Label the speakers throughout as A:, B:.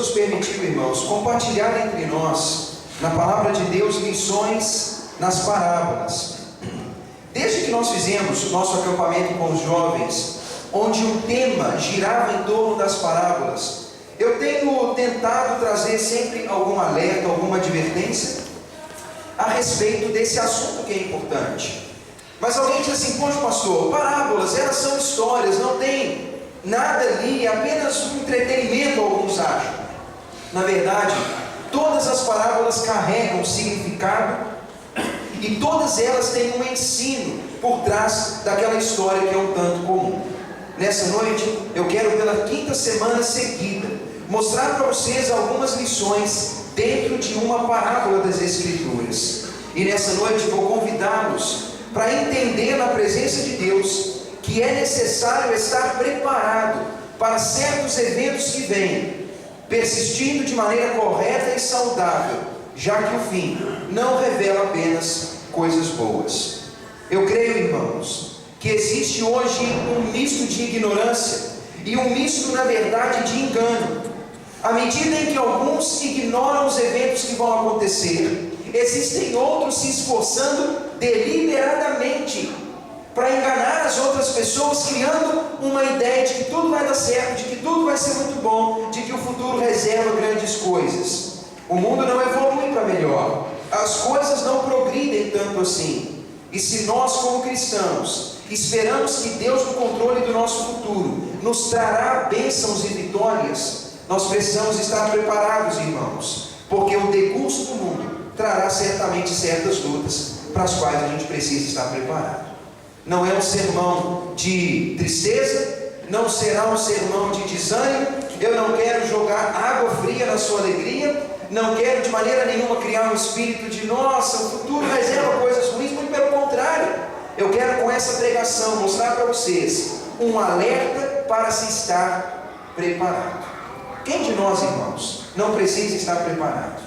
A: nos permitiu, irmãos, compartilhar entre nós, na palavra de Deus, lições nas parábolas. Desde que nós fizemos nosso acampamento com os jovens, onde o tema girava em torno das parábolas, eu tenho tentado trazer sempre algum alerta, alguma advertência a respeito desse assunto que é importante. Mas alguém diz assim: poxa, pastor, parábolas, elas são histórias, não tem nada ali, é apenas um entretenimento, alguns acham. Na verdade, todas as parábolas carregam significado e todas elas têm um ensino por trás daquela história que é um tanto comum. Nessa noite, eu quero pela quinta semana seguida mostrar para vocês algumas lições dentro de uma parábola das Escrituras. E nessa noite vou convidá-los para entender na presença de Deus que é necessário estar preparado para certos eventos que vêm, persistindo de maneira correta e saudável, já que o fim não revela apenas coisas boas. Eu creio, irmãos, que existe hoje um misto de ignorância e um misto, na verdade, de engano. À medida em que alguns ignoram os eventos que vão acontecer, existem outros se esforçando deliberadamente para enganar as outras pessoas, criando uma ideia de que tudo vai dar certo, de que tudo vai ser muito bom, de que o futuro reserva grandes coisas. O mundo não evolui para melhor, as coisas não progridem tanto assim. E se nós, como cristãos, esperamos que Deus, no controle do nosso futuro, nos trará bênçãos e vitórias, nós precisamos estar preparados, irmãos, porque o decurso do mundo trará certamente certas lutas para as quais a gente precisa estar preparado. Não é um sermão de tristeza, não será um sermão de desânimo. Eu não quero jogar água fria na sua alegria, não quero de maneira nenhuma criar um espírito de nossa, o futuro reserva coisas ruins, muito pelo contrário. Eu quero com essa pregação mostrar para vocês um alerta para se estar preparado. Quem de nós, irmãos, não precisa estar preparado?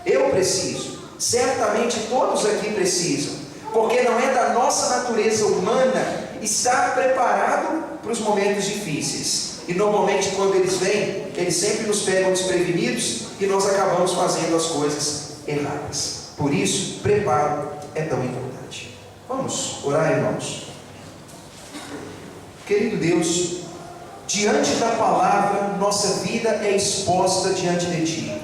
A: Eu preciso, certamente todos aqui precisam, porque não é da nossa natureza humana estar preparado para os momentos difíceis. E normalmente quando eles vêm, eles sempre nos pegam desprevenidos e nós acabamos fazendo as coisas erradas. Por isso, preparo é tão importante. Vamos orar, irmãos. Querido Deus, diante da palavra, nossa vida é exposta diante de Ti.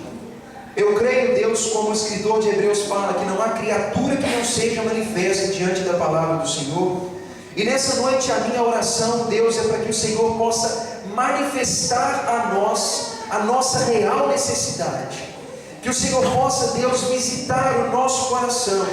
A: Eu creio, Deus, como o escritor de Hebreus fala, que não há criatura que não seja manifesta diante da palavra do Senhor. E nessa noite a minha oração, Deus, é para que o Senhor possa manifestar a nós a nossa real necessidade. Que o Senhor possa, Deus, visitar o nosso coração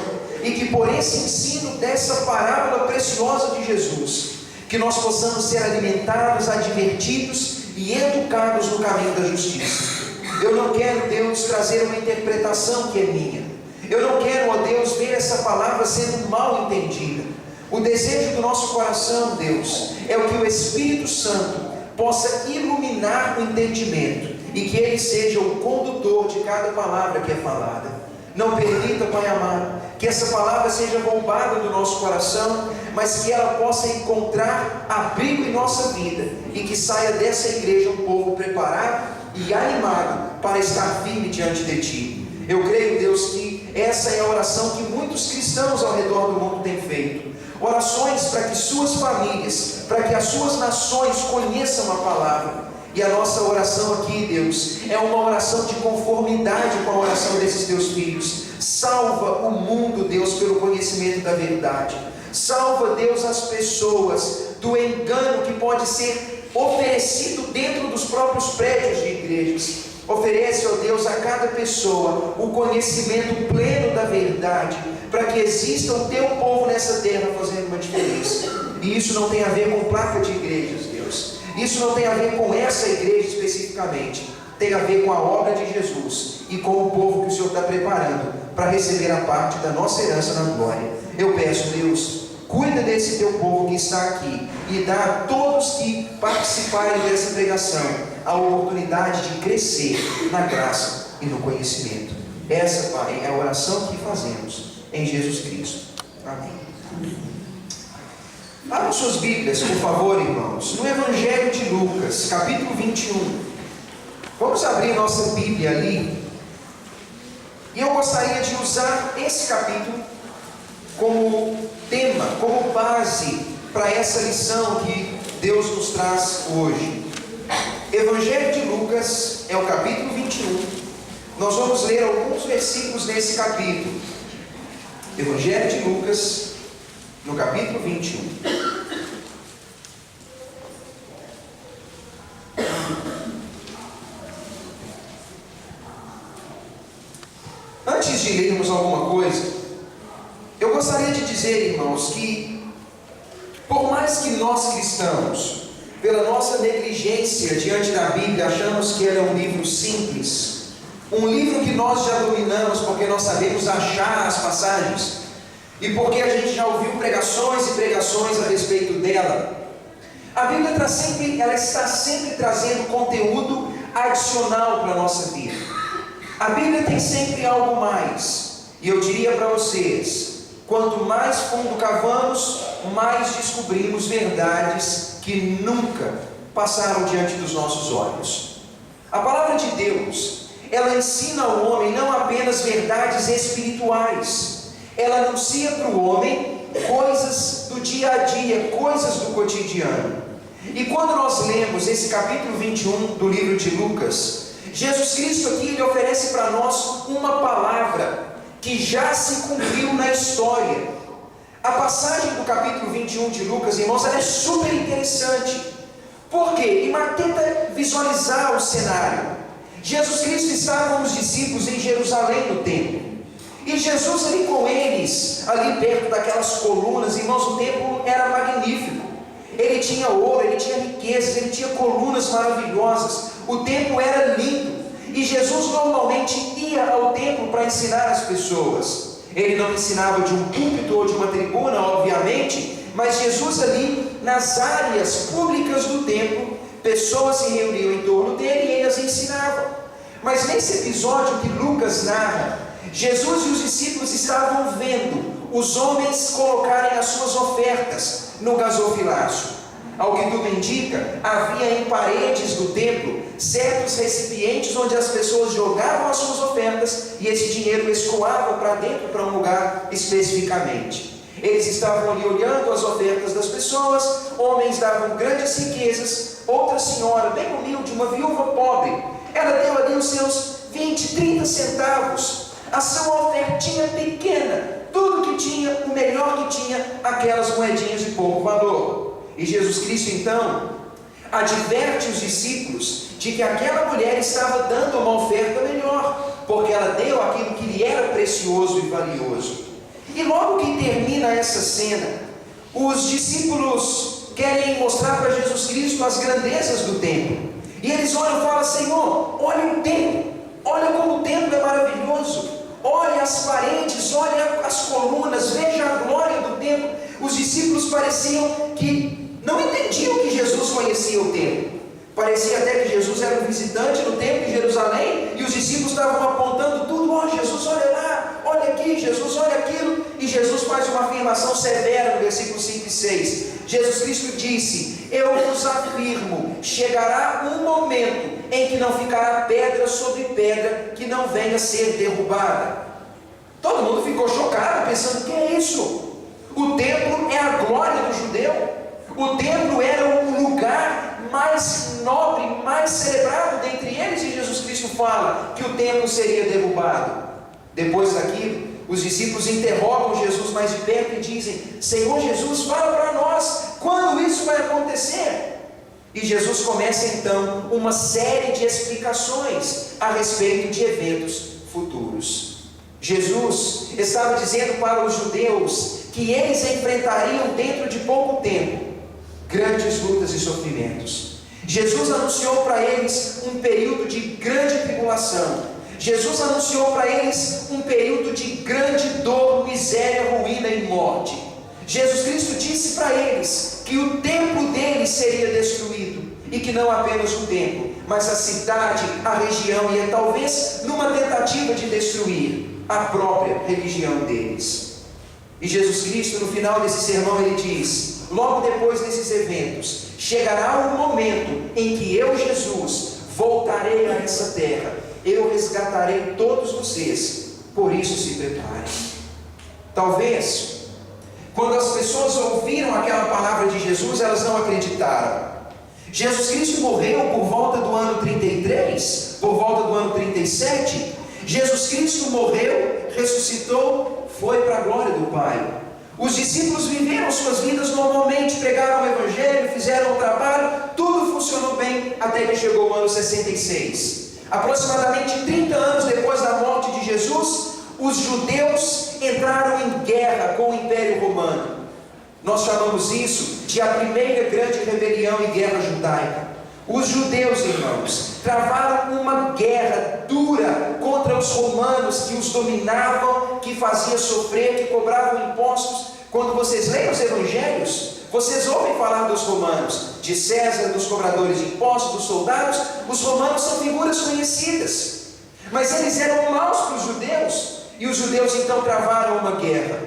A: e que por esse ensino dessa parábola preciosa de Jesus, que nós possamos ser alimentados, advertidos e educados no caminho da justiça. Eu não quero, Deus, trazer uma interpretação que é minha. Eu não quero, ó Deus, ver essa palavra sendo mal entendida. O desejo do nosso coração, Deus, é o que o Espírito Santo possa iluminar o entendimento e que Ele seja o condutor de cada palavra que é falada. Não permita, Pai amado, que essa palavra seja roubada do nosso coração, mas que ela possa encontrar abrigo em nossa vida e que saia dessa igreja um povo preparado e animado para estar firme diante de Ti. Eu creio, Deus, que essa é a oração que muitos cristãos ao redor do mundo têm feito. Orações para que suas famílias, para que as suas nações conheçam a palavra. E a nossa oração aqui, Deus, é uma oração de conformidade com a oração desses Teus filhos. Salva o mundo, Deus, pelo conhecimento da verdade. Salva, Deus, as pessoas do engano que pode ser oferecido dentro dos próprios prédios de igrejas. Oferece, ó Deus, a cada pessoa o conhecimento pleno da verdade, para que exista o Teu povo nessa terra fazendo uma diferença. E isso não tem a ver com placa de igrejas, Deus. Isso não tem a ver com essa igreja especificamente. Tem a ver com a obra de Jesus e com o povo que o Senhor está preparando para receber a parte da nossa herança na glória. Eu peço, Deus, cuida desse Teu povo que está aqui e dá a todos que participarem dessa pregação a oportunidade de crescer na graça e no conhecimento. Essa, Pai, é a oração que fazemos em Jesus Cristo. Amém. Abram suas Bíblias, por favor, irmãos, no Evangelho de Lucas, capítulo 21. Vamos abrir nossa Bíblia ali. E eu gostaria de usar esse capítulo como tema, como base para essa lição que Deus nos traz hoje. Evangelho de Lucas é o capítulo 21. Nós vamos ler alguns versículos nesse capítulo. Evangelho de Lucas, no capítulo 21. Antes de lermos alguma coisa, eu gostaria de dizer, irmãos, que por mais que nós cristãos, pela nossa negligência diante da Bíblia, achamos que ela é um livro simples, um livro que nós já dominamos porque nós sabemos achar as passagens e porque a gente já ouviu pregações e pregações a respeito dela, a Bíblia está sempre trazendo conteúdo adicional para a nossa vida. A Bíblia tem sempre algo mais, e eu diria para vocês, quanto mais fundo cavamos, mais descobrimos verdades que nunca passaram diante dos nossos olhos. A palavra de Deus, ela ensina ao homem não apenas verdades espirituais, ela anuncia para o homem coisas do dia a dia, coisas do cotidiano. E quando nós lemos esse capítulo 21 do livro de Lucas, Jesus Cristo aqui, ele oferece para nós uma palavra que já se cumpriu na história. A passagem do capítulo 21 de Lucas, irmãos, ela é super interessante. Por quê? Tenta visualizar o cenário. Jesus Cristo estava com os discípulos em Jerusalém no templo. E Jesus ali com eles, ali perto daquelas colunas, irmãos, o templo era magnífico. Ele tinha ouro, ele tinha riquezas, ele tinha colunas maravilhosas. O templo era lindo. E Jesus normalmente ia ao templo para ensinar as pessoas. Ele não ensinava de um púlpito ou de uma tribuna, obviamente, mas Jesus ali, nas áreas públicas do templo, pessoas se reuniam em torno dele e ele as ensinava. Mas nesse episódio que Lucas narra, Jesus e os discípulos estavam vendo os homens colocarem as suas ofertas no gasofilácio. Ao que tudo indica, havia em paredes do templo certos recipientes onde as pessoas jogavam as suas ofertas e esse dinheiro escoava para dentro, para um lugar especificamente. Eles estavam ali olhando as ofertas das pessoas, homens davam grandes riquezas, outra senhora bem humilde, uma viúva pobre, ela deu ali os seus 20, 30 centavos, a sua ofertinha pequena, tudo que tinha, o melhor que tinha, aquelas moedinhas de pouco valor. E Jesus Cristo então adverte os discípulos de que aquela mulher estava dando uma oferta melhor, porque ela deu aquilo que lhe era precioso e valioso. E logo que termina essa cena, os discípulos querem mostrar para Jesus Cristo as grandezas do templo. E eles olham e falam: Senhor, olha o templo, olha como o templo é maravilhoso, olha as paredes, olha as colunas, veja a glória do templo. Os discípulos pareciam que não entendiam que Jesus conhecia o templo. Parecia até que Jesus era um visitante no templo de Jerusalém e os discípulos estavam apontando tudo: ó, Jesus, olha lá, olha aqui, Jesus, olha aquilo. E Jesus faz uma afirmação severa no versículo 5 e 6. Jesus Cristo disse: eu vos afirmo, chegará um momento em que não ficará pedra sobre pedra que não venha a ser derrubada. Todo mundo ficou chocado, pensando: que é isso? O templo é a glória do judeu. O templo era um lugar mais nobre, mais celebrado dentre eles, e Jesus Cristo fala que o templo seria derrubado. Depois daquilo, os discípulos interrogam Jesus mais de perto e dizem: Senhor Jesus, fala para nós, quando isso vai acontecer? E Jesus começa então uma série de explicações a respeito de eventos futuros. Jesus estava dizendo para os judeus que eles enfrentariam dentro de pouco tempo grandes lutas e sofrimentos. Jesus anunciou para eles um período de grande tribulação. Jesus anunciou para eles um período de grande dor, miséria, ruína e morte. Jesus Cristo disse para eles que o templo deles seria destruído, e que não apenas o templo, mas a cidade, a região, e talvez numa tentativa de destruir a própria religião deles. E Jesus Cristo, no final desse sermão, ele diz: logo depois desses eventos, chegará um momento em que eu, Jesus, voltarei a essa terra, eu resgatarei todos vocês, por isso se preparem. Talvez, quando as pessoas ouviram aquela palavra de Jesus, elas não acreditaram. Jesus Cristo morreu por volta do ano 33, por volta do ano 37. Jesus Cristo morreu, ressuscitou, foi para a glória do Pai. Os discípulos viveram suas vidas normalmente, pregaram o Evangelho, fizeram o trabalho, tudo funcionou bem até que chegou o ano 66. Aproximadamente 30 anos depois da morte de Jesus, os judeus entraram em guerra com o Império Romano. Nós chamamos isso de a primeira grande rebelião e guerra judaica. Os judeus, irmãos, travaram uma guerra dura contra os romanos que os dominavam, que faziam sofrer, que cobravam impostos. Quando vocês leem os evangelhos, vocês ouvem falar dos romanos, de César, dos cobradores de impostos, dos soldados. Os romanos são figuras conhecidas, mas eles eram maus para os judeus, e os judeus então travaram uma guerra.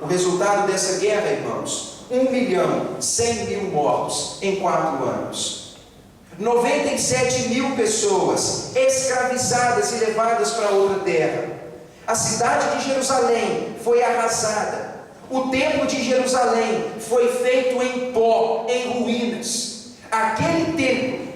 A: O resultado dessa guerra, irmãos, 1.100.000 mortos em 4 anos. 97.000 pessoas escravizadas e levadas para outra terra. A cidade de Jerusalém foi arrasada. O templo de Jerusalém foi feito em pó, em ruínas. Aquele templo,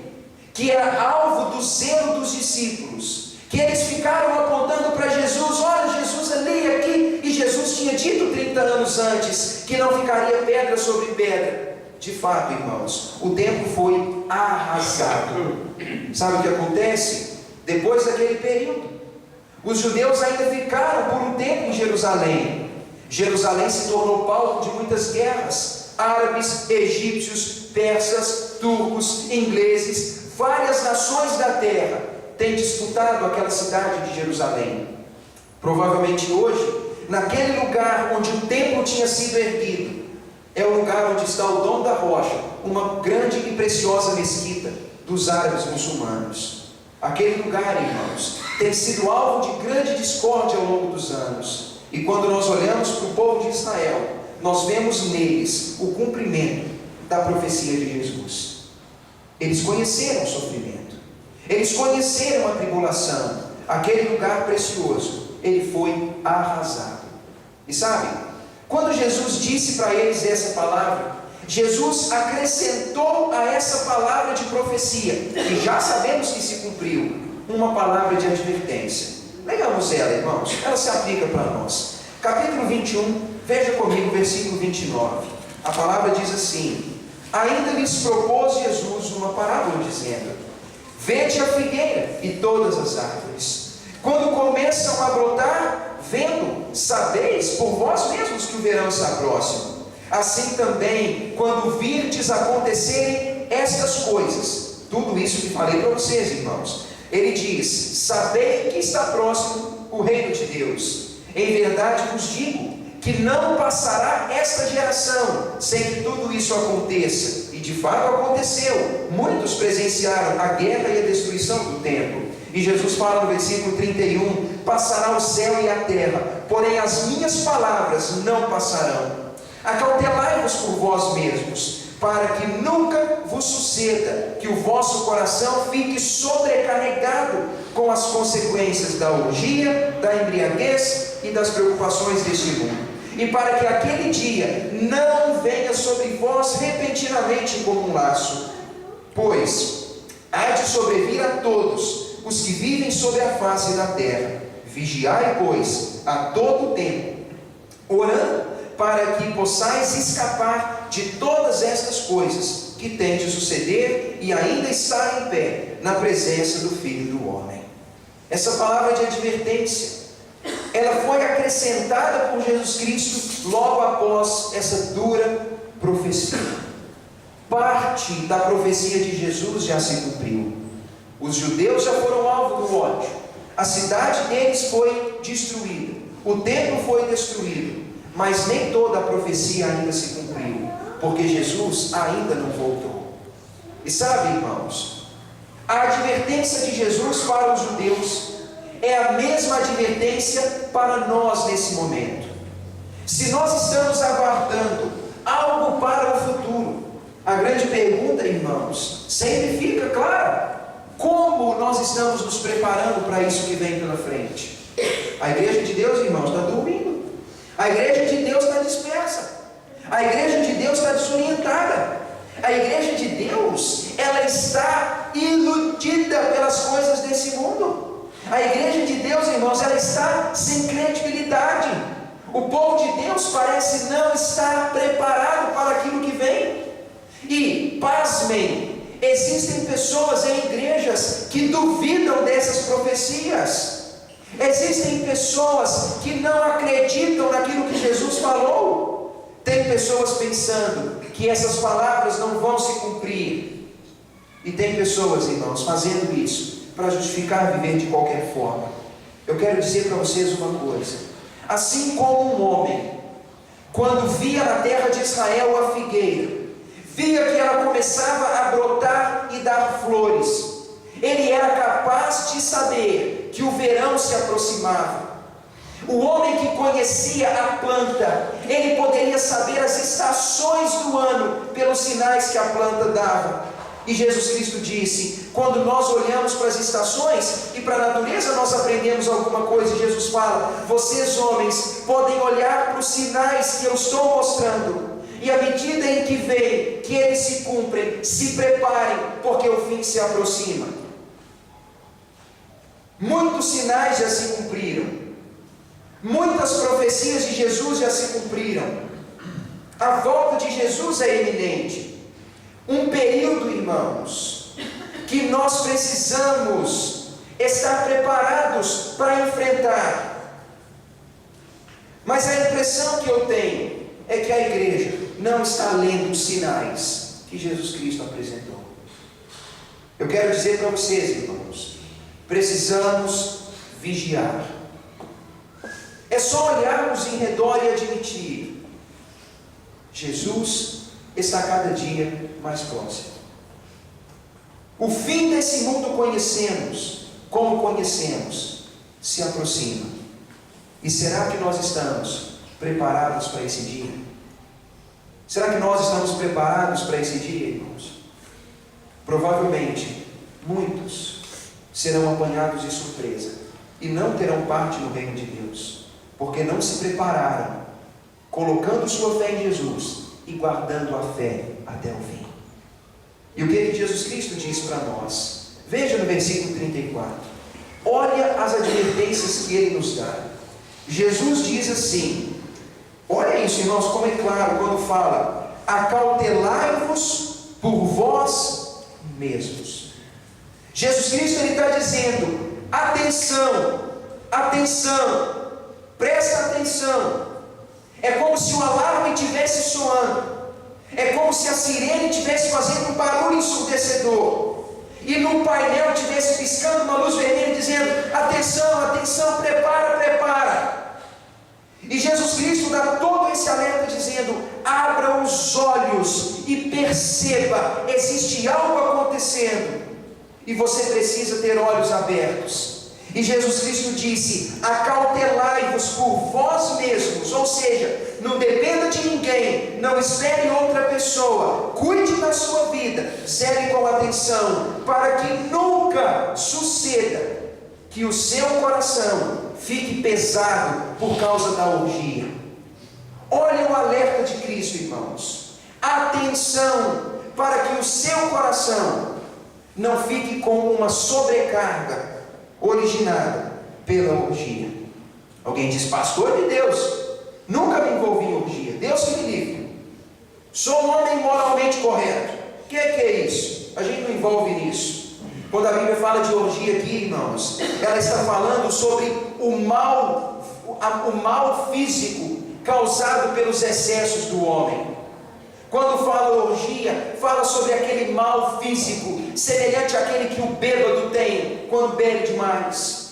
A: que era alvo do zelo dos discípulos, que eles ficaram apontando para Jesus: olha, Jesus ali, aqui, e Jesus tinha dito 30 anos antes que não ficaria pedra sobre pedra. De fato, irmãos, o templo foi arrasado. Sabe o que acontece? Depois daquele período, os judeus ainda ficaram por um tempo em Jerusalém. Jerusalém se tornou palco de muitas guerras. Árabes, egípcios, persas, turcos, ingleses, várias nações da terra têm disputado aquela cidade de Jerusalém. Provavelmente hoje, naquele lugar onde o templo tinha sido erguido, é o lugar onde está o Dom da Rocha, uma grande e preciosa mesquita dos árabes muçulmanos. Aquele lugar, irmãos, tem sido alvo de grande discórdia ao longo dos anos. E quando nós olhamos para o povo de Israel, nós vemos neles o cumprimento da profecia de Jesus. Eles conheceram o sofrimento, eles conheceram a tribulação. Aquele lugar precioso, ele foi arrasado. E sabe, quando Jesus disse para eles essa palavra, Jesus acrescentou a essa palavra de profecia, que já sabemos que se cumpriu, uma palavra de advertência. Leiamos ela, irmãos, ela se aplica para nós. Capítulo 21, veja comigo, versículo 29. A palavra diz assim: ainda lhes propôs Jesus uma parábola, dizendo: vede a figueira e todas as árvores, quando começam a brotar, vendo, sabeis por vós mesmos que o verão está próximo. Assim também, quando virdes acontecerem estas coisas, tudo isso que falei para vocês, irmãos, ele diz: sabei que está próximo o reino de Deus. Em verdade vos digo que não passará esta geração sem que tudo isso aconteça. E de fato aconteceu. Muitos presenciaram a guerra e a destruição do templo. E Jesus fala no versículo 31: passará o céu e a terra, porém as minhas palavras não passarão. Acautelai-vos por vós mesmos, para que nunca vos suceda que o vosso coração fique sobrecarregado com as consequências da orgia, da embriaguez e das preocupações deste mundo. E para que aquele dia não venha sobre vós repentinamente como um laço, pois há de sobrevir a todos os que vivem sobre a face da terra. Vigiai, pois, a todo o tempo, orando para que possais escapar de todas estas coisas que têm de suceder e ainda estar em pé na presença do Filho do Homem. Essa palavra de advertência, ela foi acrescentada por Jesus Cristo logo após essa dura profecia. Parte da profecia de Jesus já se cumpriu. Os judeus já foram alvo do ódio. A cidade deles foi destruída. O templo foi destruído. Mas nem toda a profecia ainda se cumpriu, porque Jesus ainda não voltou. E sabe, irmãos, a advertência de Jesus para os judeus é a mesma advertência para nós nesse momento. Se nós estamos aguardando algo para o futuro, a grande pergunta, irmãos, sempre fica clara: Como nós estamos nos preparando para isso que vem pela frente? A igreja de Deus, irmãos, está dormindo. A igreja de Deus está dispersa. A igreja de Deus está desorientada. A igreja de Deus, ela está iludida pelas coisas desse mundo. A igreja de Deus, irmãos, ela está sem credibilidade. O povo de Deus parece não estar preparado para aquilo que vem. E, pasmem, existem pessoas em igrejas que duvidam dessas profecias. Existem pessoas que não acreditam naquilo que Jesus falou. Tem pessoas pensando que essas palavras não vão se cumprir. E tem pessoas, irmãos, fazendo isso para justificar viver de qualquer forma. Eu quero dizer para vocês uma coisa. Assim como um homem, quando via na terra de Israel a figueira, via que ela começava a brotar e dar flores, ele era capaz de saber que o verão se aproximava. O homem que conhecia a planta, ele poderia saber as estações do ano pelos sinais que a planta dava. E Jesus Cristo disse, quando nós olhamos para as estações e para a natureza nós aprendemos alguma coisa. Jesus fala, vocês homens podem olhar para os sinais que eu estou mostrando, e à medida em que veem que eles se cumprem, se preparem, porque o fim se aproxima. Muitos sinais já se cumpriram, muitas profecias de Jesus já se cumpriram. A volta de Jesus é iminente. Um período, irmãos, que nós precisamos estar preparados para enfrentar. Mas a impressão que eu tenho é que a igreja não está lendo os sinais que Jesus Cristo apresentou. Eu quero dizer para vocês, irmãos, precisamos vigiar. É só olharmos em redor e admitir: Jesus está cada dia mais próximo. O fim desse mundo conhecemos, como conhecemos, se aproxima. E será que nós estamos preparados para esse dia? Será que nós estamos preparados para esse dia, irmãos? Provavelmente, muitos serão apanhados de surpresa e não terão parte no reino de Deus, porque não se prepararam, colocando sua fé em Jesus e guardando a fé até o fim. E o que Jesus Cristo diz para nós? Veja no versículo 34. Olha as advertências que Ele nos dá. Jesus diz assim, olha isso, irmãos, como é claro quando fala: acautelai-vos por vós mesmos. Jesus Cristo, Ele está dizendo: atenção, atenção, presta atenção. É como se o alarme estivesse soando. É como se a sirene estivesse fazendo um barulho ensurdecedor. E no painel estivesse piscando uma luz vermelha dizendo: atenção, atenção, prepara, prepara. E Jesus Cristo dá todo esse alerta dizendo: abra os olhos e perceba, existe algo acontecendo. E você precisa ter olhos abertos. E Jesus Cristo disse: acautelai-vos por vós mesmos, ou seja, não dependa de ninguém, não espere outra pessoa, cuide da sua vida, zele com atenção, para que nunca suceda que o seu coração fique pesado por causa da orgia. Olha o alerta de Cristo, irmãos. Atenção, para que o seu coração não fique com uma sobrecarga originada pela orgia. Alguém diz: pastor de Deus, nunca me envolvi em orgia, Deus que me livre, sou um homem moralmente correto. O que é isso? A gente não envolve nisso. Quando a Bíblia fala de orgia aqui, irmãos, ela está falando sobre o mal físico causado pelos excessos do homem. Quando fala orgia, fala sobre aquele mal físico, semelhante àquele que o bêbado tem quando bebe demais.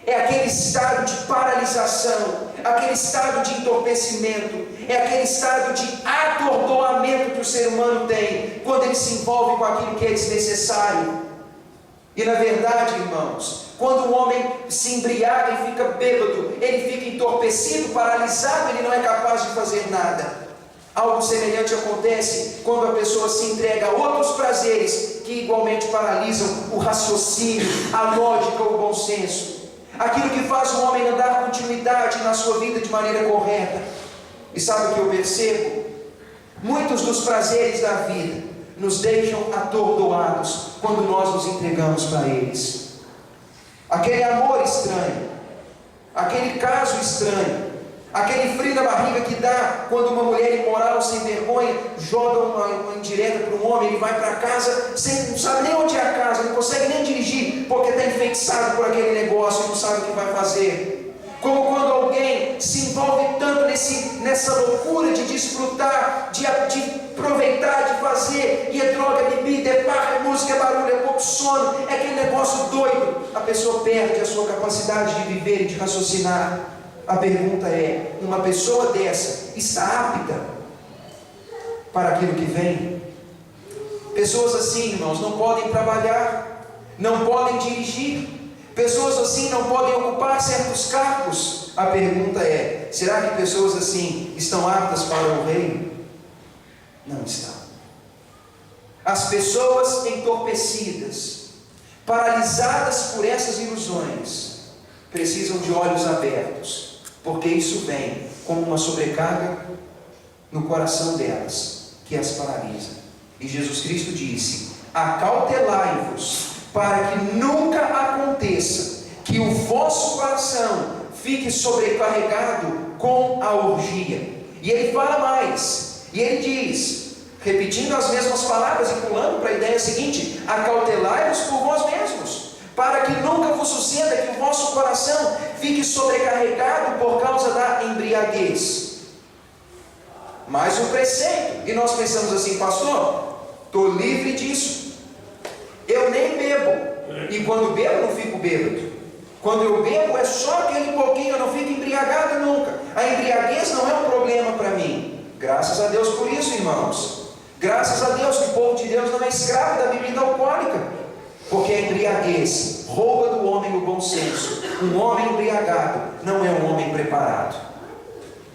A: É aquele estado de paralisação, aquele estado de entorpecimento, é aquele estado de atordoamento que o ser humano tem quando ele se envolve com aquilo que é desnecessário. E na verdade, irmãos, quando o homem se embriaga e fica bêbado, ele fica entorpecido, paralisado, ele não é capaz de fazer nada. Algo semelhante acontece quando a pessoa se entrega a outros prazeres que igualmente paralisam o raciocínio, a lógica, o bom senso. Aquilo que faz o homem dar continuidade na sua vida de maneira correta. E sabe o que eu percebo? Muitos dos prazeres da vida nos deixam atordoados quando nós nos entregamos para eles. Aquele amor estranho, aquele caso estranho, aquele frio na barriga que dá quando uma mulher imoral, sem vergonha, joga uma indireta para um homem, ele vai para casa, não sabe nem onde é a casa, não consegue nem dirigir, porque está enfeitiçado por aquele negócio e não sabe o que vai fazer. Como quando alguém se envolve tanto nessa loucura de desfrutar, de aproveitar, de fazer, e é droga, é bebida, é barra, é música, é barulho, é pouco sono, é aquele negócio doido, a pessoa perde a sua capacidade de viver e de raciocinar. A pergunta é: uma pessoa dessa está apta para aquilo que vem? Pessoas assim, irmãos, não podem trabalhar, não podem dirigir, pessoas assim não podem ocupar certos cargos. A pergunta é: será que pessoas assim estão aptas para o reino? Não estão. As pessoas entorpecidas, paralisadas por essas ilusões, precisam de olhos abertos, porque isso vem como uma sobrecarga no coração delas, que as paralisa. E Jesus Cristo disse: acautelai-vos, para que nunca aconteça que o vosso coração fique sobrecarregado com a orgia. E ele fala mais, e ele diz, repetindo as mesmas palavras e pulando para a ideia seguinte: acautelai-vos por vós mesmos, para que nunca vos suceda que o vosso coração fique sobrecarregado por causa da embriaguez. Mais um preceito, e nós pensamos assim: pastor, estou livre disso, eu nem bebo, e quando bebo não fico bêbado, quando eu bebo é só aquele pouquinho, eu não fico embriagado nunca, a embriaguez não é um problema para mim. Graças a Deus por isso, irmãos, graças a Deus que o povo de Deus não é escravo da bebida alcoólica, porque a embriaguez rouba do homem o bom senso. Um homem embriagado não é um homem preparado,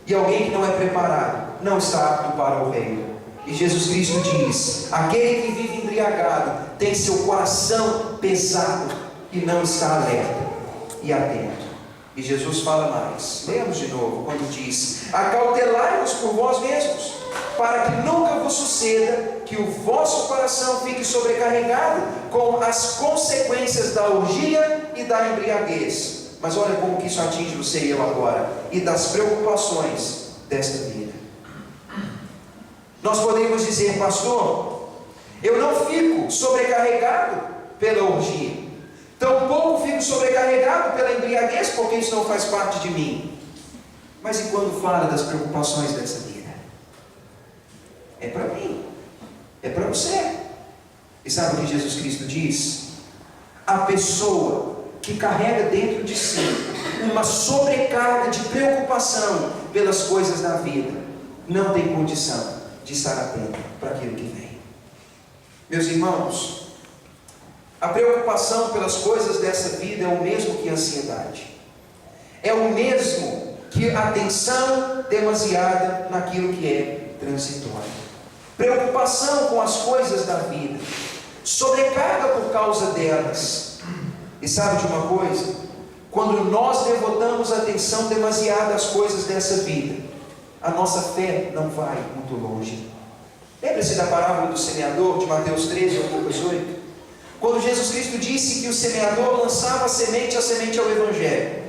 A: e alguém que não é preparado não está apto para o reino. E Jesus Cristo diz: aquele que vive embriagado tem seu coração pesado e não está alerta e atento. E Jesus fala mais, lemos de novo, quando diz: acautelai-vos por vós mesmos, para que nunca vos suceda que o vosso coração fique sobrecarregado com as consequências da orgia e da embriaguez. Mas olha como que isso atinge você e eu agora, e das preocupações desta vida. Nós podemos dizer: pastor, eu não fico sobrecarregado pela orgia, tampouco fico sobrecarregado pela embriaguez, porque isso não faz parte de mim. Mas e quando fala das preocupações dessa vida? É para mim, é para você. E sabe o que Jesus Cristo diz? A pessoa que carrega dentro de si uma sobrecarga de preocupação pelas coisas da vida não tem condição de estar atento para aquilo que vem. Meus irmãos, a preocupação pelas coisas dessa vida é o mesmo que a ansiedade, é o mesmo que a atenção demasiada naquilo que é transitório. Preocupação com as coisas da vida, sobrecarga por causa delas. E sabe de uma coisa? Quando nós devotamos atenção demasiada às coisas dessa vida, a nossa fé não vai muito longe. Lembra-se da parábola do semeador de Mateus 13 ou Lucas 8? Quando Jesus Cristo disse que o semeador lançava a semente é o Evangelho.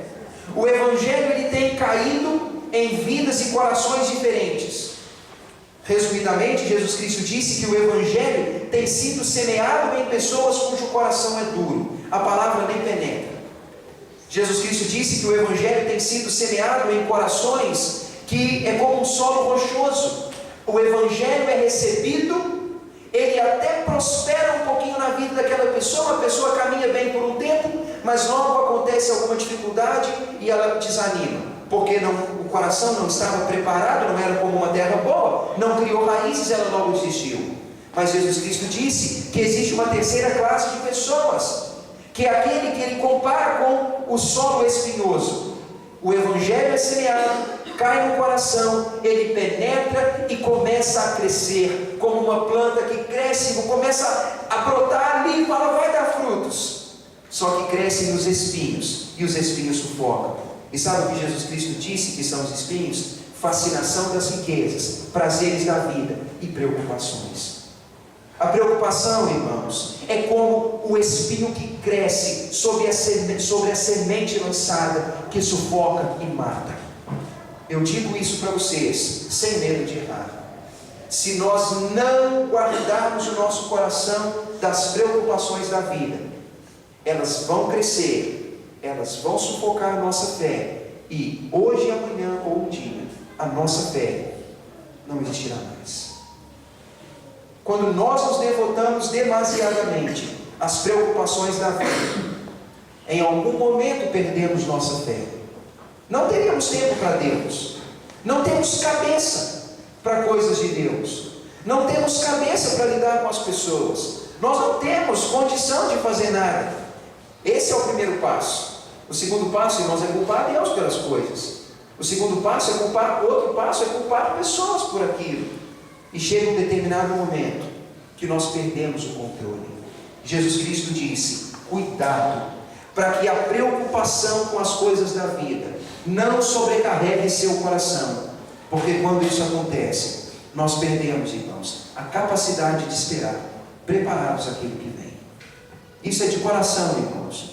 A: O Evangelho ele tem caído em vidas e corações diferentes. Resumidamente, Jesus Cristo disse que o Evangelho tem sido semeado em pessoas cujo coração é duro, a palavra nem penetra. Jesus Cristo disse que o Evangelho tem sido semeado em corações que é como um solo rochoso. O Evangelho é recebido, ele até prospera um pouquinho na vida daquela pessoa, a pessoa caminha bem por um tempo, mas logo acontece alguma dificuldade e ela desanima, porque o coração não estava preparado, não era como uma terra boa, não criou raízes, ela logo desistiu. Mas Jesus Cristo disse que existe uma terceira classe de pessoas, que é aquele que ele compara com o solo espinhoso. O Evangelho é semeado, cai no coração, ele penetra e começa a crescer, como uma planta que cresce, começa a brotar ali e fala, vai dar frutos. Só que cresce nos espinhos, e os espinhos sufocam. E sabe o que Jesus Cristo disse que são os espinhos? Fascinação das riquezas, prazeres da vida e preocupações. A preocupação, irmãos, é como o espinho que cresce sobre a semente lançada, que sufoca e mata. Eu digo isso para vocês, sem medo de errar. Se nós não guardarmos o nosso coração das preocupações da vida, elas vão crescer, elas vão sufocar a nossa fé, e hoje, amanhã ou um dia, a nossa fé não existirá mais. Quando nós nos devotamos demasiadamente às preocupações da vida, em algum momento perdemos nossa fé. Não teríamos tempo para Deus, não temos cabeça para coisas de Deus, não temos cabeça para lidar com as pessoas, nós não temos condição de fazer nada. Esse é o primeiro passo. O segundo passo, irmãos, é culpar Deus pelas coisas. O segundo passo é culpar, outro passo é culpar pessoas por aquilo. E chega um determinado momento que nós perdemos o controle. Jesus Cristo disse, cuidado, para que a preocupação com as coisas da vida não sobrecarregue seu coração, porque quando isso acontece, nós perdemos, irmãos, a capacidade de esperar, preparados aquilo que vem. Isso é de coração, irmãos.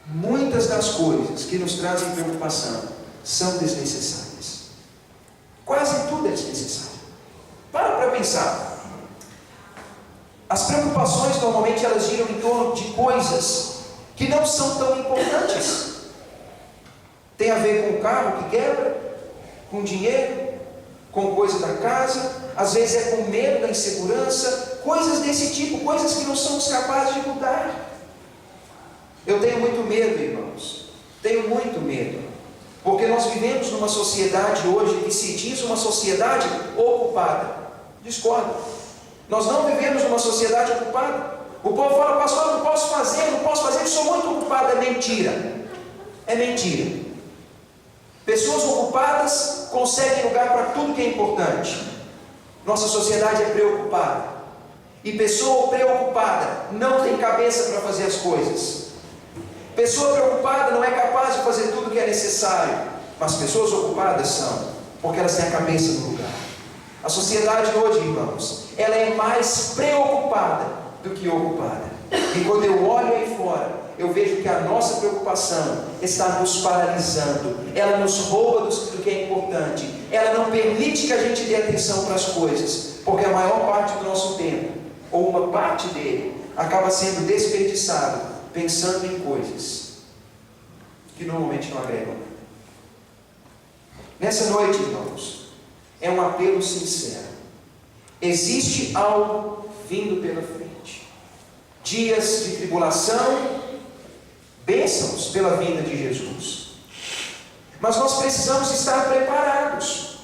A: Muitas das coisas que nos trazem preocupação são desnecessárias. Quase tudo é desnecessário. Para pensar. As preocupações normalmente elas giram em torno de coisas que não são tão importantes. Tem a ver com o carro que quebra, com dinheiro, com coisa da casa, às vezes é com medo da insegurança, coisas desse tipo, coisas que não somos capazes de mudar. Eu tenho muito medo, irmãos, tenho muito medo, porque nós vivemos numa sociedade hoje que se diz uma sociedade ocupada. Discordo. Nós não vivemos numa sociedade ocupada. O povo fala, pastor, eu não posso fazer, sou muito ocupado. É mentira. É mentira. Pessoas ocupadas conseguem lugar para tudo que é importante. Nossa sociedade é preocupada. E pessoa preocupada não tem cabeça para fazer as coisas. Pessoa preocupada não é capaz de fazer tudo que é necessário. Mas pessoas ocupadas são, porque elas têm a cabeça no lugar. A sociedade hoje, irmãos, ela é mais preocupada do que ocupada. E quando eu olho aí fora, eu vejo que a nossa preocupação está nos paralisando. Ela nos rouba do que é importante. Ela não permite que a gente dê atenção para as coisas, porque a maior parte do nosso tempo, ou uma parte dele, acaba sendo desperdiçado pensando em coisas que normalmente não agregam. Nessa noite, irmãos, é um apelo sincero. Existe algo vindo pela frente. Dias de tribulação, bênçãos pela vinda de Jesus. Mas nós precisamos estar preparados.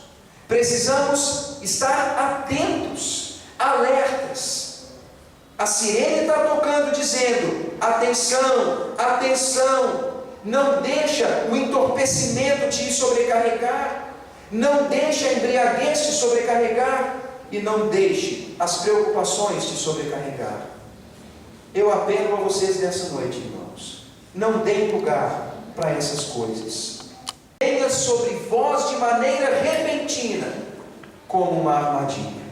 A: Precisamos estar atentos, alertas. A sirene está tocando dizendo, atenção, atenção. Não deixa o entorpecimento te sobrecarregar. Não deixe a embriaguez te sobrecarregar, e não deixe as preocupações te sobrecarregar. Eu apelo a vocês nessa noite, irmãos, não deem lugar para essas coisas. Venha sobre vós de maneira repentina, como uma armadilha.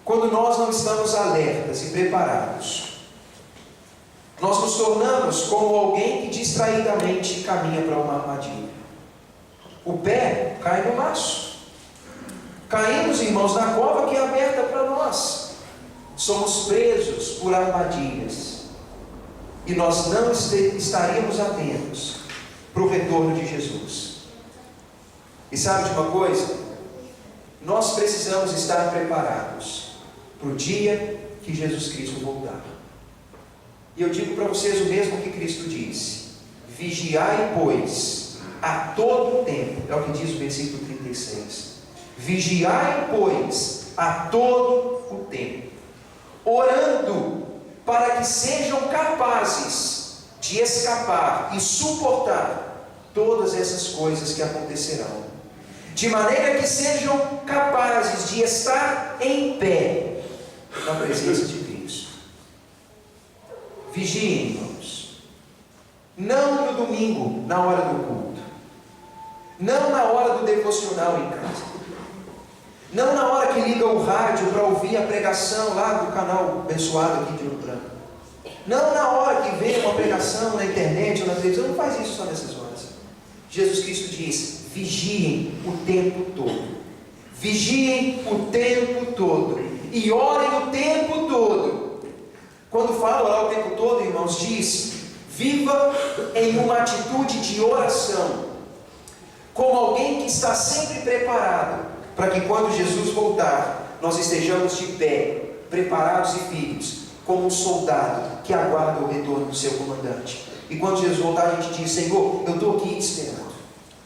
A: Quando nós não estamos alertas e preparados, nós nos tornamos como alguém que distraidamente caminha para uma armadilha. O pé cai no laço. Caímos, irmãos, na cova que é aberta para nós. Somos presos por armadilhas. E nós não estaríamos atentos para o retorno de Jesus. E sabe de uma coisa? Nós precisamos estar preparados para o dia que Jesus Cristo voltar. E eu digo para vocês o mesmo que Cristo disse: vigiai, pois, a todo tempo. É o que diz o versículo 36. Vigiai, pois, a todo o tempo, orando para que sejam capazes de escapar e suportar todas essas coisas que acontecerão, de maneira que sejam capazes de estar em pé na presença de Cristo. Vigiem, irmãos. Não no domingo, na hora do culto. Não na hora do devocional em casa. Não na hora que liga o rádio para ouvir a pregação lá do canal abençoado aqui de Ouro Branco. Não na hora que vem uma pregação na internet ou na televisão. Não faz isso só nessas horas. Jesus Cristo diz: vigiem o tempo todo. Vigiem o tempo todo. E orem o tempo todo. Quando fala orar o tempo todo, irmãos, diz: viva em uma atitude de oração, como alguém que está sempre preparado, para que quando Jesus voltar, nós estejamos de pé, preparados e firmes, como um soldado que aguarda o retorno do seu comandante. E quando Jesus voltar, a gente diz: Senhor, eu estou aqui esperando,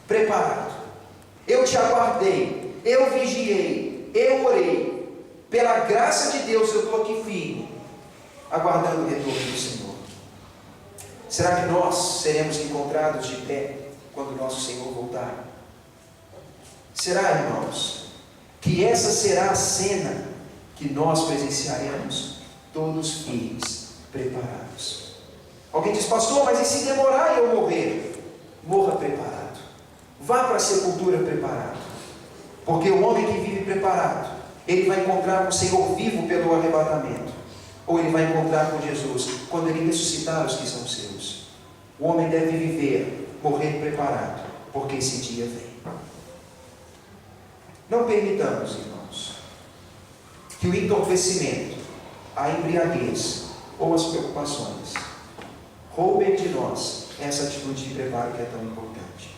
A: preparado. Eu te aguardei, eu vigiei, eu orei. Pela graça de Deus, eu estou aqui firme, aguardando o retorno do Senhor. Será que nós seremos encontrados de pé quando o nosso Senhor voltar? Será, irmãos, que essa será a cena que nós presenciaremos, todos firmes, preparados? Alguém diz: pastor, mas e se demorar e eu morrer? Morra preparado. Vá para a sepultura preparado. Porque o homem que vive preparado, ele vai encontrar com o Senhor vivo pelo arrebatamento. Ou ele vai encontrar com Jesus quando ele ressuscitar os que são seus. O homem deve viver, morrer preparado, porque esse dia vem. Não permitamos, irmãos, que o entorpecimento, a embriaguez ou as preocupações roubem de nós essa atitude de preparo que é tão importante.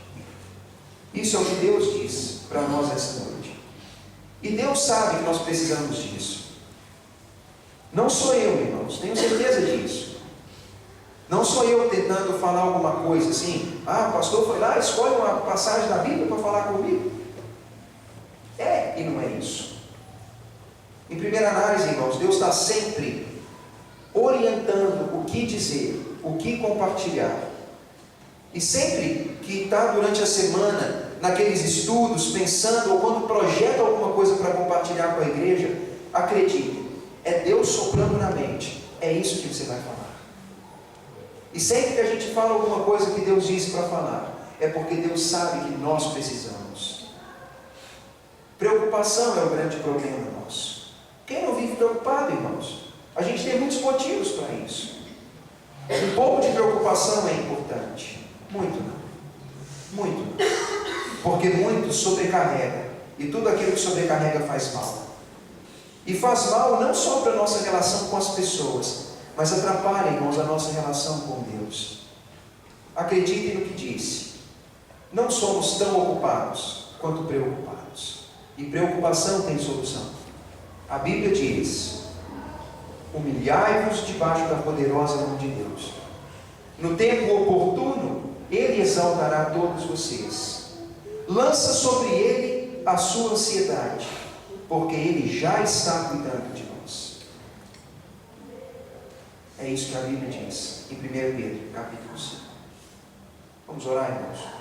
A: Isso é o que Deus diz para nós esta noite. E Deus sabe que nós precisamos disso. Não sou eu, irmãos, tenho certeza disso. Não sou eu tentando falar alguma coisa assim: o pastor foi lá, escolhe uma passagem da Bíblia para falar comigo. É e não é isso. Em primeira análise, irmãos, Deus está sempre orientando o que dizer, o que compartilhar. E sempre que está durante a semana, naqueles estudos, pensando, ou quando projeta alguma coisa para compartilhar com a igreja, acredite, é Deus soprando na mente: é isso que você vai falar. E sempre que a gente fala alguma coisa que Deus disse para falar, é porque Deus sabe que nós precisamos. Preocupação é o grande problema nosso. Quem não vive preocupado, irmãos? A gente tem muitos motivos para isso. Um pouco de preocupação é importante. Muito não. Muito não. Porque muito sobrecarrega. E tudo aquilo que sobrecarrega faz mal. E faz mal não só para a nossa relação com as pessoas, mas atrapalha, irmãos, a nossa relação com Deus. Acreditem no que disse: não somos tão ocupados quanto preocupados. E preocupação tem solução. A Bíblia diz: humilhai-vos debaixo da poderosa mão de Deus. No tempo oportuno, Ele exaltará todos vocês. Lança sobre Ele a sua ansiedade, porque Ele já está cuidando de nós. É isso que a Bíblia diz em 1 Pedro, capítulo 5. Vamos orar, irmãos?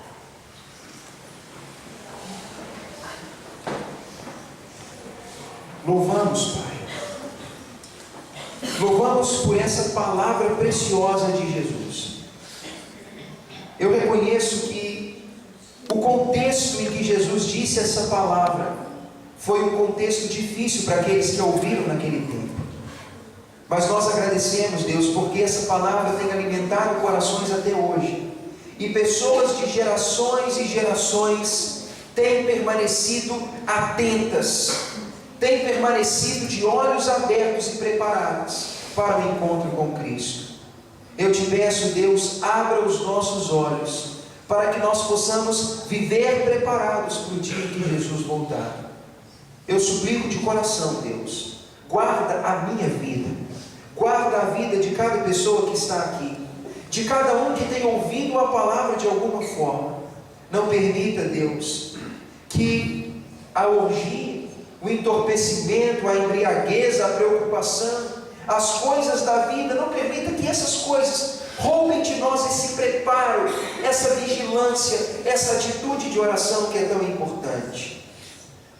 A: Louvamos, Pai. Louvamos por essa palavra preciosa de Jesus. Eu reconheço que o contexto em que Jesus disse essa palavra foi um contexto difícil para aqueles que a ouviram naquele tempo. Mas nós agradecemos, Deus, porque essa palavra tem alimentado corações até hoje. E pessoas de gerações e gerações têm permanecido atentas, têm permanecido de olhos abertos e preparadas para o encontro com Cristo. Eu te peço, Deus, abra os nossos olhos, para que nós possamos viver preparados para o dia em que Jesus voltar. Eu suplico de coração, Deus, guarda a minha vida, guarda a vida de cada pessoa que está aqui, de cada um que tem ouvido a palavra de alguma forma. Não permita, Deus, que a orgia, o entorpecimento, a embriaguez, a preocupação, as coisas da vida, não permita que essas coisas roubem de nós esse preparo, essa vigilância, vigilância, essa atitude de oração que é tão importante.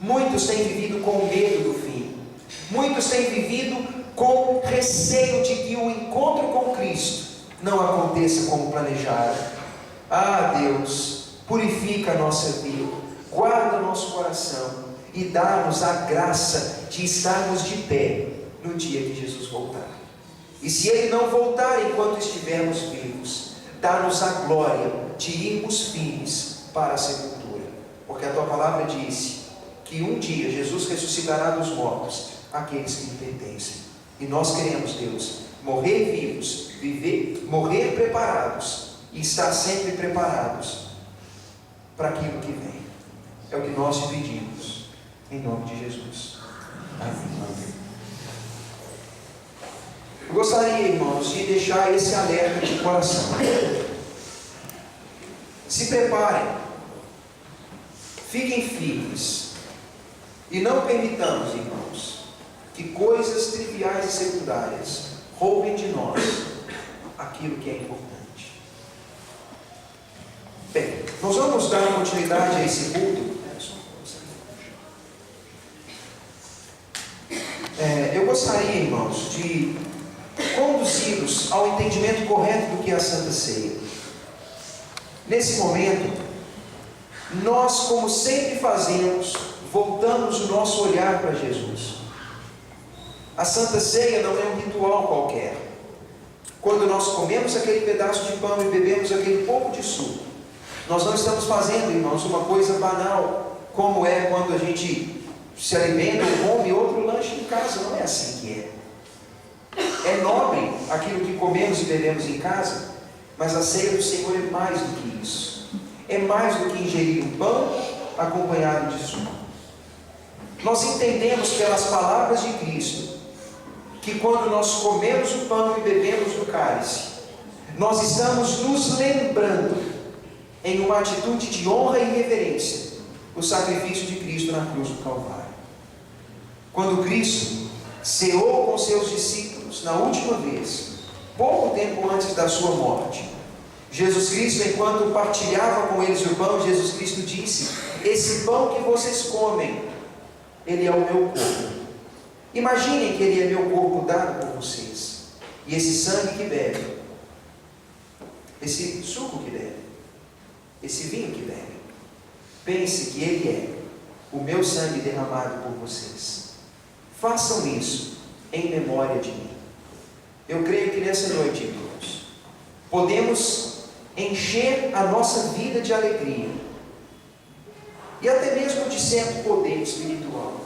A: Muitos têm vivido com medo do fim. Muitos têm vivido com receio de que o encontro com Cristo não aconteça como planejaram. Ah, Deus, purifica a nossa vida, guarda nosso coração e dá-nos a graça de estarmos de pé no dia que Jesus voltar. E se Ele não voltar enquanto estivermos vivos, dá-nos a glória de irmos firmes para a sepultura. Porque a Tua palavra disse que um dia Jesus ressuscitará dos mortos aqueles que lhe pertencem. E nós queremos, Deus, morrer vivos, morrer preparados e estar sempre preparados para aquilo que vem. É o que nós te pedimos, em nome de Jesus. Amém. Eu gostaria, irmãos, de deixar esse alerta de coração. Se preparem, fiquem firmes e não permitamos, irmãos, que coisas triviais e secundárias roubem de nós aquilo que é importante. Bem, nós vamos dar continuidade a esse culto. Eu gostaria, irmãos, de conduzi-los ao entendimento correto do que é a Santa Ceia. Nesse momento, nós, como sempre fazemos, voltamos o nosso olhar para Jesus. A Santa Ceia não é um ritual qualquer. Quando nós comemos aquele pedaço de pão e bebemos aquele pouco de suco, nós não estamos fazendo, irmãos, uma coisa banal, como é quando a gente se alimenta ou come outro lanche em casa. Não é assim que é. É nobre aquilo que comemos e bebemos em casa, mas a ceia do Senhor é mais do que isso. É mais do que ingerir um pão acompanhado de suco. Nós entendemos pelas palavras de Cristo que quando nós comemos o pão e bebemos do cálice, nós estamos nos lembrando, em uma atitude de honra e reverência, o sacrifício de Cristo na cruz do Calvário. Quando Cristo ceou com seus discípulos na última vez, pouco tempo antes da sua morte, Jesus Cristo, enquanto partilhava com eles o pão, Jesus Cristo disse: esse pão que vocês comem, ele é o meu corpo. Imaginem que ele é meu corpo dado por vocês. E esse sangue que bebe, esse suco que bebe, esse vinho que bebe, pense que ele é o meu sangue derramado por vocês. Façam isso em memória de mim. Eu creio que nessa noite, irmãos, podemos encher a nossa vida de alegria e até mesmo de certo poder espiritual,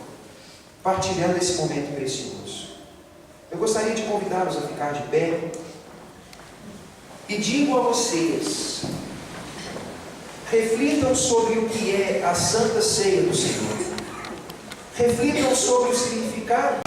A: partilhando esse momento precioso. Eu gostaria de convidá-los a ficar de pé e digo a vocês: reflitam sobre o que é a Santa Ceia do Senhor. Reflitam sobre o significado